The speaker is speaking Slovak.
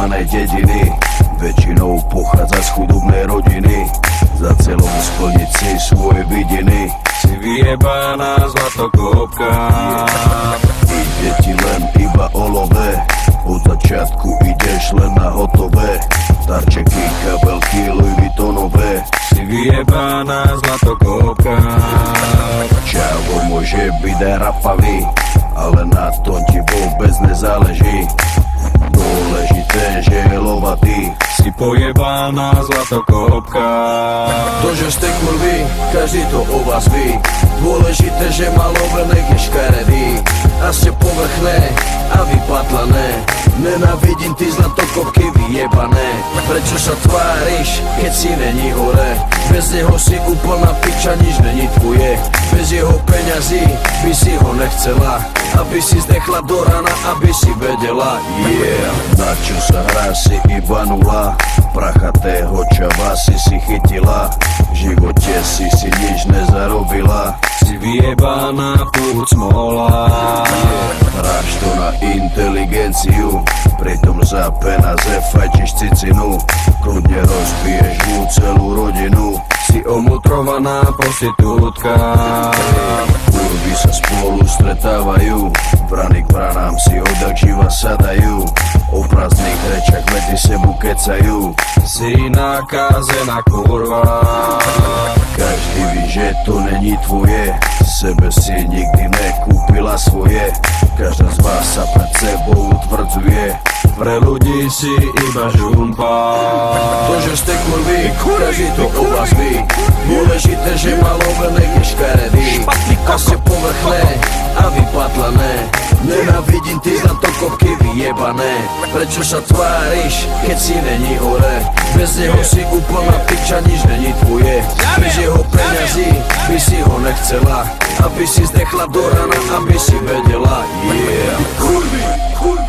vyjebanej dediny. Väčšinou pochádza z chudobnej rodiny. Za celom splniť si svoje vidiny. Si vyjebaná zlatokopka. Ide ti len iba o love. Od začiatku ideš len na hotové. Darčeky, kabelky, Louis Vuittonové. Si vyjebaná zlatokopka. Čavo môže byť aj rapavý, ale na to ti vôbec nezáleží. Dôležité, že je lovatý. Si pojebaná zlatokopka. To, že ste kurvy, každý to o vás ví. Dôležité, že má love, nech je škaredý. A ste povrchné a vypatlané. Nenávidím ty zlatokopky vyjebané. Prečo sa tváriš, keď si není hore? Bez neho si úplná piča, nič není tvoje. Bez jeho peňazí by si ho nechcela, aby si zdechla do rana, aby si vedela. Yeah, na čo sa hrá, si iba nula. Prachatého čava si chytila. V živote si nič nezarobila. Si vyjebaná furt smola. Hráš to na inteligenciu, pritom za peniaze fajčiš cicinu. Kľudne rozbiješ mu celú rodinu. Si omotrovaná prostitútka. Kurvy sa spolu stretávajú, brany k branám si odjak živa sadajú. O prázdnych rečach medzi sebu kecajú. Si nakázená kurva. Každý ví, že to není tvoje. Sebe si nikdy nekúpila svoje. Každá z vás sa pred sebou utvrdzuje. Pre ľudí si iba žumpa. To, že ste kurvy, každý to o vás ví. Dôležité, že má love, nech je škaredý. A ste povrchné a vypatlané. Nenávidím ty zlatokopky vyjebané. Prečo sa tváriš, keď si není hore? Bez neho si úplná piča, nič není tvoje. Bez jeho peňazí by si ho nechcela, aby si zdechla do rana, aby si vedela. Yeah. Kurvy, kurvy.